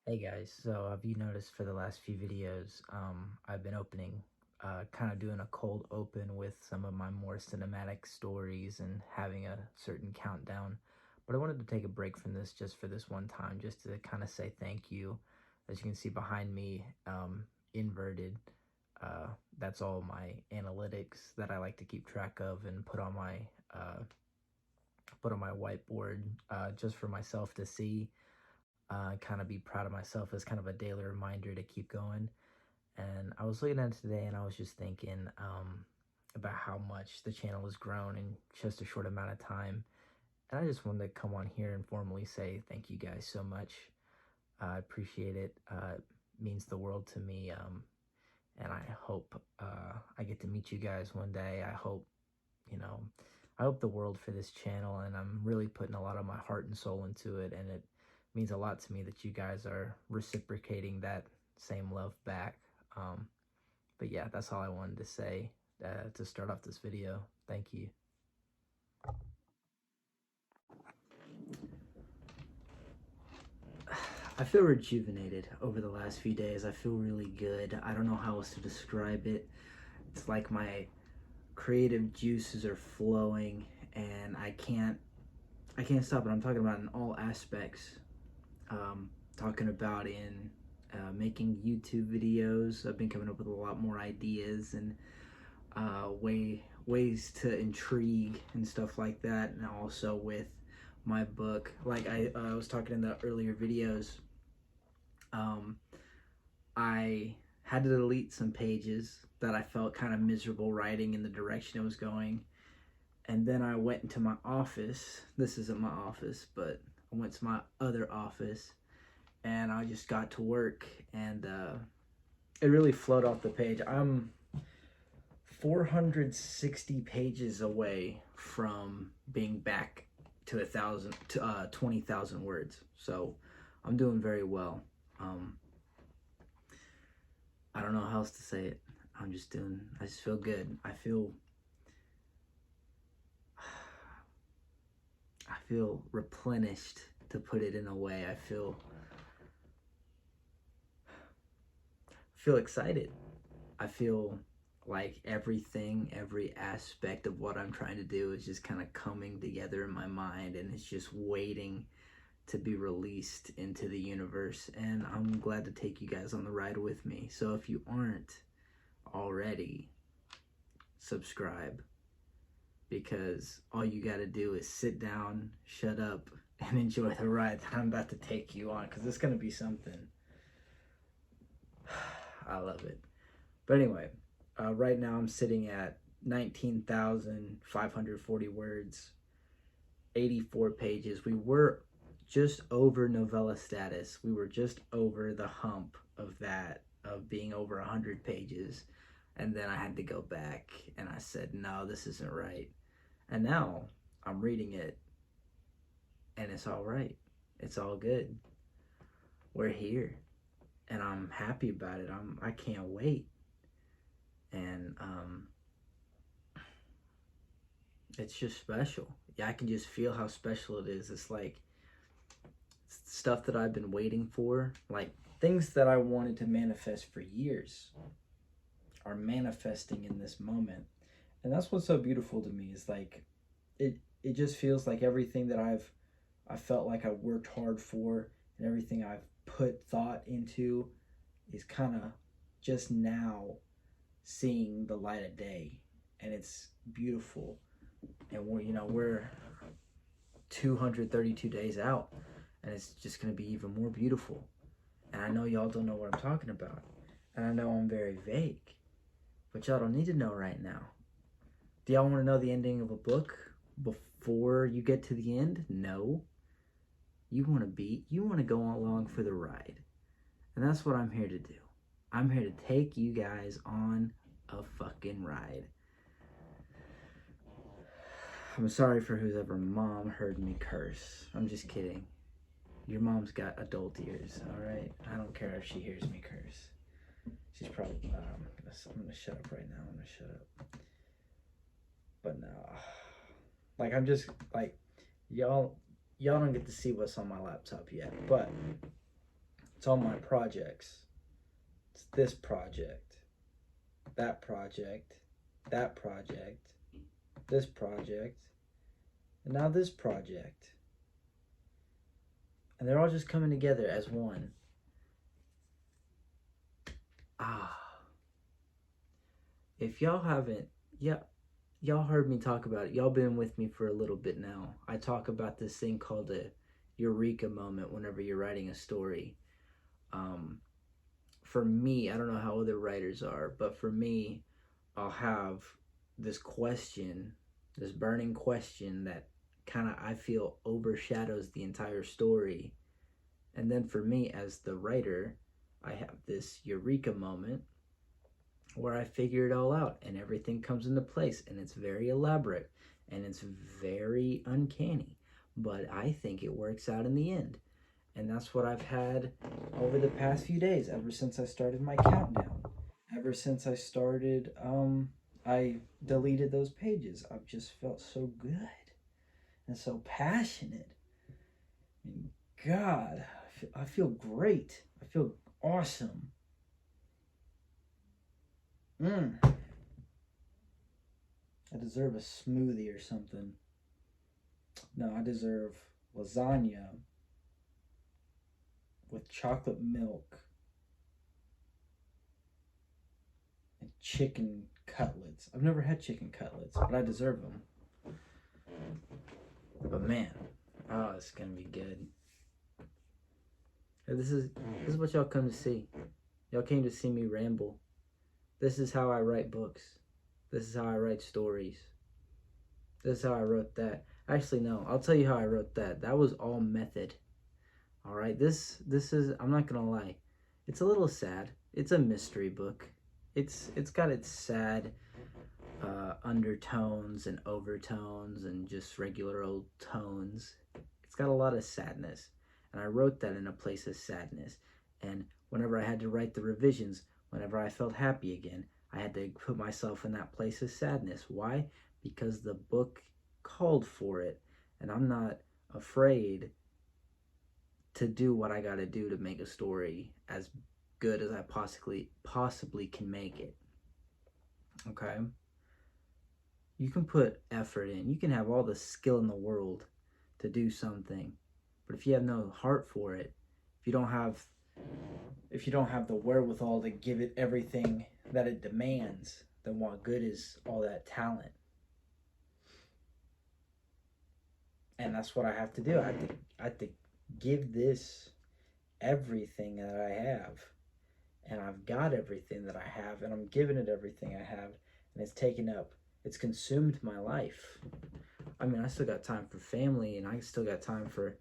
Hey guys, so have you noticed for the last few videos, I've been kind of doing a cold open with some of my more cinematic stories and having a certain countdown. But I wanted to take a break from this just for this one time, just to kind of say thank you. As you can see behind me, inverted, uh, that's all my analytics that I like to keep track of and put on my whiteboard, just for myself to see, kind of be proud of myself as kind of a daily reminder to keep going. And I was looking at it today and I was just thinking, about how much the channel has grown in just a short amount of time. And I just wanted to come on here and formally say thank you guys so much. I appreciate it. It means the world to me. And I hope I get to meet you guys one day. You know, I hope the world for this channel, and I'm really putting a lot of my heart and soul into it, and it means a lot to me that you guys are reciprocating that same love back. Um, but yeah, that's all I wanted to say to start off this video. Thank you. I feel rejuvenated over the last few days. I feel really good. I don't know how else to describe it. It's like my creative juices are flowing and I can't stop it. I'm talking about in all aspects. Talking about in making YouTube videos. I've been coming up with a lot more ideas and ways to intrigue and stuff like that, and also with my book. Like I was talking in the earlier videos, I had to delete some pages that I felt kind of miserable writing in the direction it was going. And then I went into my office. This isn't my office, but I went to my other office and I just got to work, and it really flowed off the page. I'm 460 pages away from being back to 20,000 words. So I'm doing very well. I don't know how else to say it. I just feel good. I feel replenished, to put it in a way. I feel excited. I feel like every aspect of what I'm trying to do is just kind of coming together in my mind, and it's just waiting to be released into the universe. And I'm glad to take you guys on the ride with me. So if you aren't already, subscribe, because all you got to do is sit down, shut up, and enjoy the ride that I'm about to take you on, because it's going to be something. I love it. But anyway, right now I'm sitting at 19,540 words, 84 pages. We were just over novella status. We were just over the hump of that, of being over 100 pages. And then I had to go back and I said, no, this isn't right. And now I'm reading it and it's all right. It's all good. We're here and I'm happy about it. I can't wait. And it's just special. Yeah, I can just feel how special it is. It's like stuff that I've been waiting for, like things that I wanted to manifest for years are manifesting in this moment. And that's what's so beautiful to me, is like it just feels like everything that I felt like I worked hard for, and everything I've put thought into is kind of just now seeing the light of day, and it's beautiful. And we're 232 days out, and it's just going to be even more beautiful. And I know y'all don't know what I'm talking about, and I know I'm very vague, but y'all don't need to know right now. Do y'all want to know the ending of a book before you get to the end? No. You want to go along for the ride. And that's what I'm here to do. I'm here to take you guys on a fucking ride. I'm sorry for whoever mom heard me curse. I'm just kidding. Your mom's got adult ears, all right? I don't care if she hears me curse. She's probably, I'm gonna shut up right now. I'm gonna shut up. But no, like, I'm just like, y'all don't get to see what's on my laptop yet, but It's all my projects. It's this project, that project, that project, this project, and now this project. And they're all just coming together as one. If y'all haven't, yeah, y'all heard me talk about it. Y'all been with me for a little bit now. I talk about this thing called a eureka moment whenever you're writing a story. For me, I don't know how other writers are, but for me, I'll have this question, this burning question that kind of I feel overshadows the entire story. And then for me as the writer, I have this eureka moment where I figure it all out and everything comes into place and it's very elaborate and it's very uncanny, but I think it works out in the end. And that's what I've had over the past few days, ever since I started my countdown. Ever since I deleted those pages. I've just felt so good and so passionate. And God, I feel great. I feel awesome. I deserve a smoothie or something. No, I deserve lasagna with chocolate milk and chicken cutlets. I've never had chicken cutlets, but I deserve them. But man, oh, it's gonna be good. This is what y'all come to see. Y'all came to see me ramble. This is how I write books. This is how I write stories. This is how I wrote that. Actually, no, I'll tell you how I wrote that. That was all method. All right, this is, I'm not gonna lie, it's a little sad. It's a mystery book. It's got its sad undertones and overtones and just regular old tones. It's got a lot of sadness, and I wrote that in a place of sadness. And whenever I had to write the revisions, whenever I felt happy again, I had to put myself in that place of sadness. Why? Because the book called for it, and I'm not afraid to do what I gotta do to make a story as good as I possibly can make it. Okay? You can put effort in. You can have all the skill in the world to do something, but if you have no heart for it, if you don't have the wherewithal to give it everything that it demands, then what good is all that talent? And that's what I have to do. I have to give this everything that I have. And I've got everything that I have, and I'm giving it everything I have, and it's consumed my life. I mean, I still got time for family, and I still got time for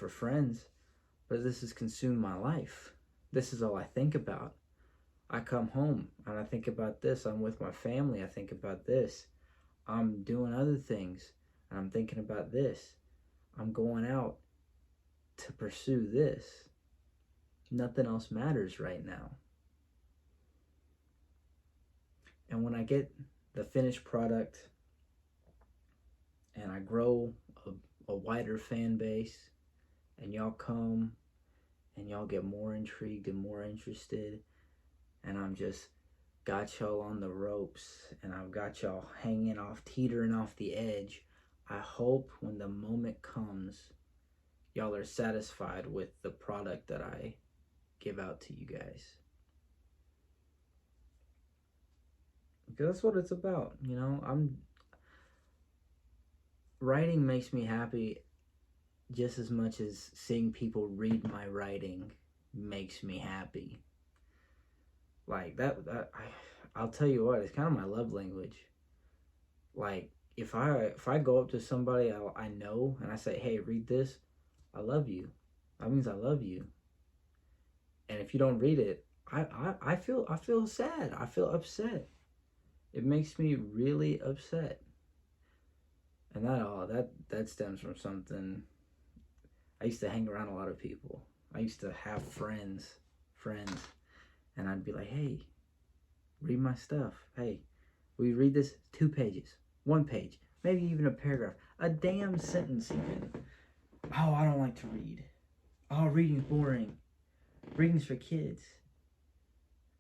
friends, but this has consumed my life. This is all I think about. I come home and I think about this. I'm with my family. I think about this. I'm doing other things and I'm thinking about this. I'm going out to pursue this. Nothing else matters right now. And when I get the finished product and I grow a wider fan base, and y'all come and y'all get more intrigued and more interested, and I'm just got y'all on the ropes and I've got y'all teetering off the edge, I hope when the moment comes, y'all are satisfied with the product that I give out to you guys. Because that's what it's about, you know. Writing makes me happy just as much as seeing people read my writing makes me happy. Like I'll tell you what, it's kind of my love language. Like if I go up to somebody I know and I say, "Hey, read this," I love you. That means I love you. And if you don't read it, I feel sad. I feel upset. It makes me really upset. And that stems from something. I used to hang around a lot of people. I used to have friends, and I'd be like, "Hey, read my stuff. Hey, will you read this? 2 pages, 1 page, maybe even a paragraph, a damn sentence even." "Oh, I don't like to read." Oh, reading's boring. Reading's for kids.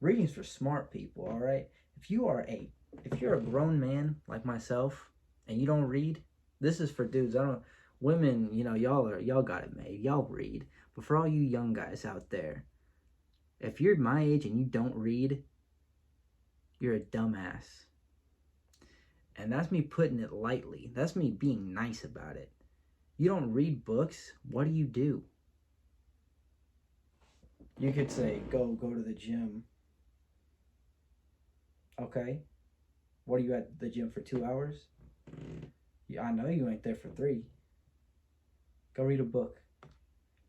Reading's for smart people, all right? If you're a grown man like myself and you don't read, this is for dudes. I don't women, y'all got it made. Y'all read. But for all you young guys out there, if you're my age and you don't read, you're a dumbass. And that's me putting it lightly. That's me being nice about it. You don't read books, what do? You could say, go to the gym. Okay. What are you at the gym for 2 hours? Yeah, I know you ain't there for 3. Go read a book.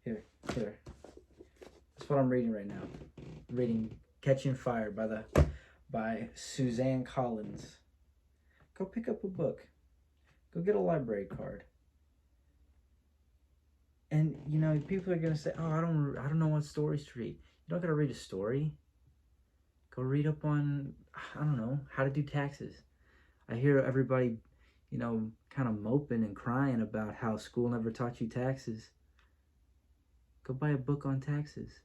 Here. That's what I'm reading right now. I'm reading Catching Fire by Suzanne Collins. Go pick up a book. Go get a library card. And people are gonna say, "Oh, I don't know what stories to read." You don't gotta read a story. Go read up on, I don't know, how to do taxes. I hear everybody, kind of moping and crying about how school never taught you taxes. Go buy a book on taxes.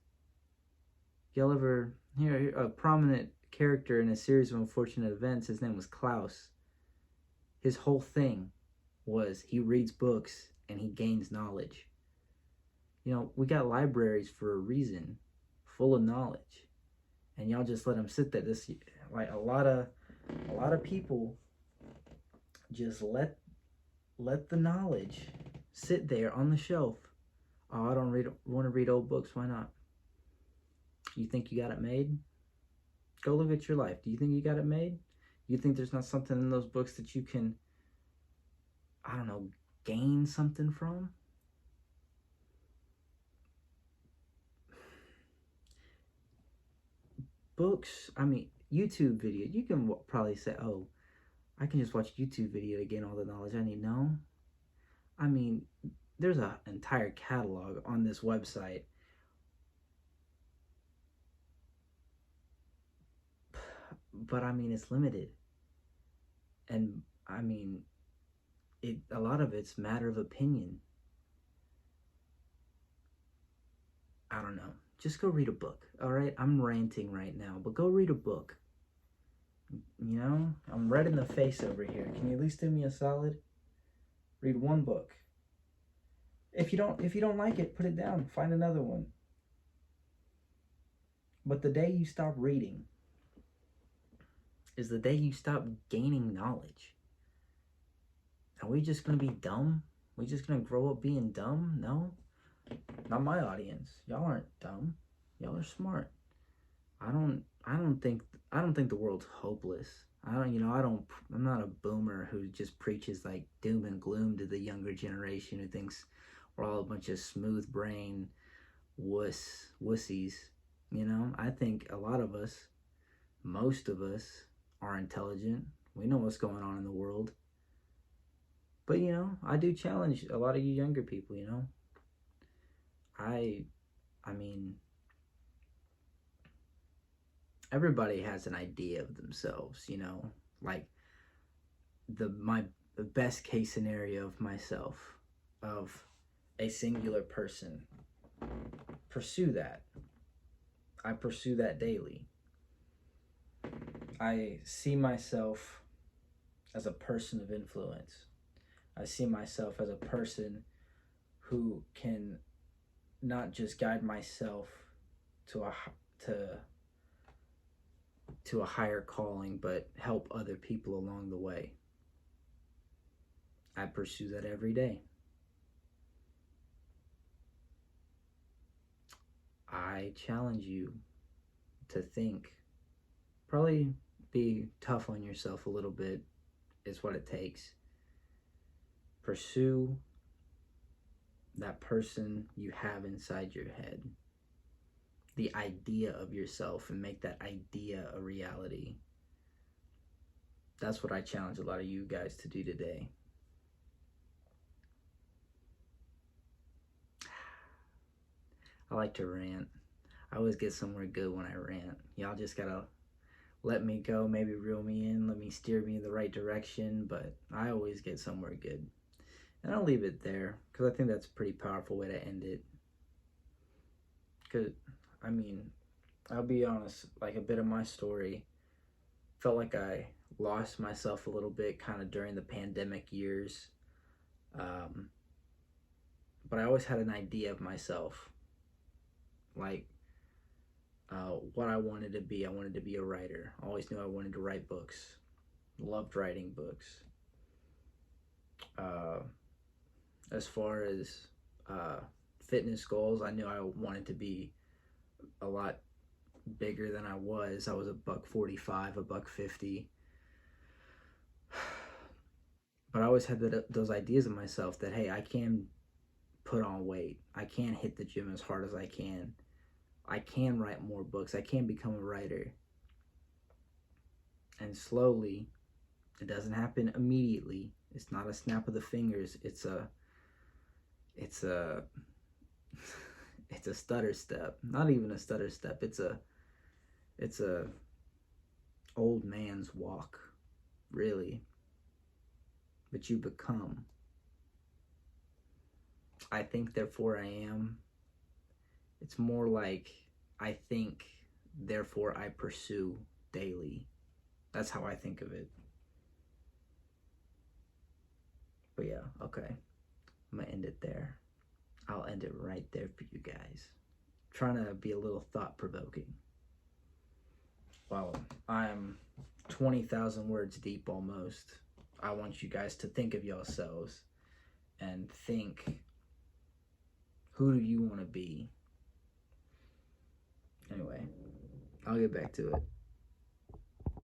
Y'all ever hear a prominent character in a series of unfortunate events? His name was Klaus. His whole thing was he reads books and he gains knowledge. We got libraries for a reason, full of knowledge, and y'all just let them sit there. This, like, a lot of people just let the knowledge sit there on the shelf. Oh, I don't want to read old books. Why not? You think you got it made? Go look at your life. Do you think you got it made? You think there's not something in those books that you can, I don't know, gain something from? Books, YouTube video, you can probably say, oh, I can just watch YouTube video to gain all the knowledge I need. No. There's an entire catalog on this website. But it's limited. And a lot of it's matter of opinion. I don't know. Just go read a book, all right? I'm ranting right now, but go read a book. I'm red in the face over here. Can you at least do me a solid? Read one book. If you don't like it, put it down. Find another one. But the day you stop reading is the day you stop gaining knowledge. Are we just gonna be dumb? We just gonna grow up being dumb? No. Not my audience. Y'all aren't dumb. Y'all are smart. I don't think the world's hopeless. I'm not a boomer who just preaches like doom and gloom to the younger generation who thinks we're all a bunch of smooth brain wussies. I think a lot of us, most of us, are intelligent. We know what's going on in the world. But I do challenge a lot of you younger people, everybody has an idea of themselves, like the best case scenario of myself, of a singular person. Pursue that. I pursue that daily. I see myself as a person of influence. I see myself as a person who can not just guide myself to a higher calling, but help other people along the way. I pursue that every day. I challenge you to think. Probably be tough on yourself a little bit is what it takes. Pursue that person you have inside your head. The idea of yourself, and make that idea a reality. That's what I challenge a lot of you guys to do today. I like to rant. I always get somewhere good when I rant. Y'all just gotta let me go, maybe reel me in, let me steer me in the right direction, but I always get somewhere good. And I'll leave it there, because I think that's a pretty powerful way to end it. Cause I mean, I'll be honest, like a bit of my story felt like I lost myself a little bit kind of during the pandemic years. Um, but I always had an idea of myself, like what I wanted to be. I wanted to be a writer. I always knew I wanted to write books. Loved writing books. Uh, as far as uh, fitness goals, I knew I wanted to be a lot bigger than I was. I was a buck 45, a buck 50. But I always had those ideas of myself that, hey, I can put on weight. I can hit the gym as hard as I can. I can write more books. I can become a writer. And slowly, it doesn't happen immediately. It's not a snap of the fingers. It's a it's a stutter step. Not even a stutter step. It's a old man's walk, really. But you become. I think, therefore I am. It's more like I think, therefore I pursue daily. That's how I think of it. But yeah, okay. I'm gonna end it there. I'll end it right there for you guys. Trying to be a little thought provoking. Well, I'm 20,000 words deep almost. I want you guys to think of yourselves and think, who do you want to be? Anyway, I'll get back to it.